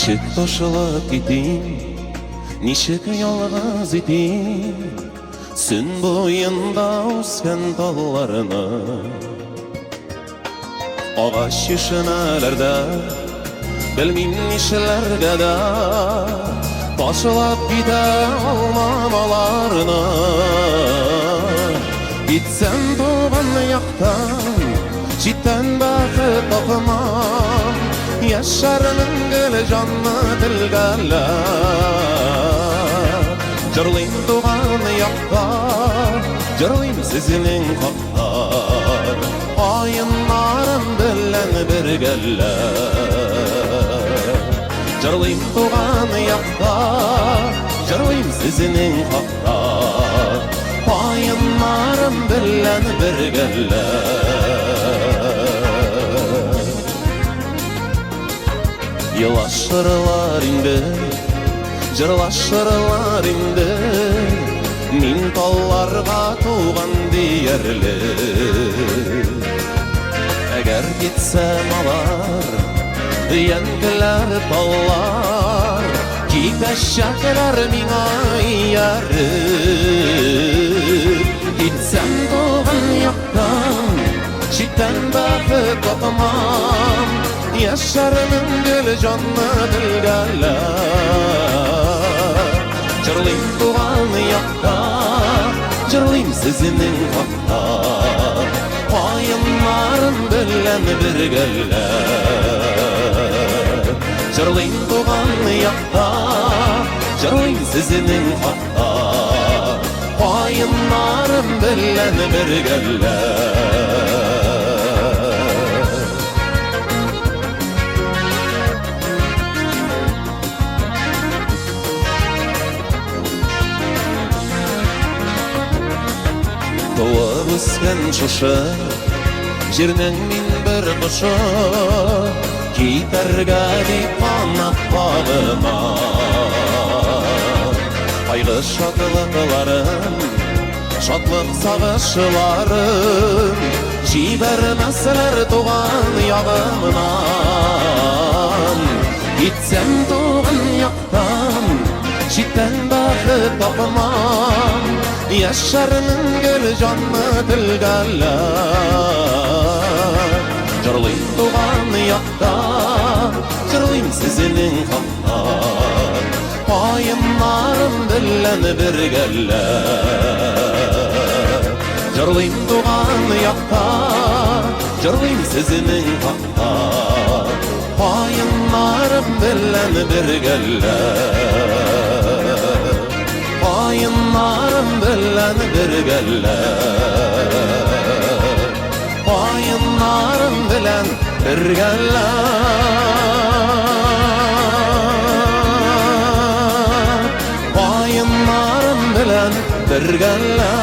Nişik toşılıp gitin, nişik yalğız itin, sün boyunda usken dallarını. Ağaç yüşünelerde, bilmin nişlerge de, toşılıp gide olmamalarını. Gitsem doğan yaktan, cidden bakıp tapmam, yaşarının gülü canlı dilgələ. Jırlayım doğan yakta, jırlayım sizinin haqta, ayınlarım bilen bir gələ. Jırlayım doğan yakta, jırlayım sizinin haqta, ayınlarım bilen bir gələ. Yılaşırlar indi, jırlaşırlar indi, min tallarga tuğan diyerli. Eğer gitsem alar, yenkiler tallar, kiteşekler mina yarı. Gitsem tuğan yaktan, cidden bakıp tapmam, yaşarının gülü canlı dilgələ. Jırlayım doğan yakta, jırlayım sizinin haqta, ayınlarım bilen bir gələ. Jırlayım doğan yakta, jırlayım sizinin haqta, ayınlarım bilen bir gələ. Doğup üsken şuşu, jirnen min bir kuşu, kiterge deyip anap bağıma. Kaygı şadlıklarım, şadlık sağışlarım, jibermezler doğan yağımdan. Gitsem doğan yaktan, cidden bakıp tapmam, yaşarının gülü canlı dilgələ. Jırlayım doğan yakta, jırlayım sizinin haqta, ayınlarım bilen bir gələ. Jırlayım doğan yakta, jırlayım sizinin haqta, ayınlarım bilen bir gələ. Ayınlarım bilen bir gələ, ayınlarım bilen bir gələ. Ayınlarım bilen bir gələ.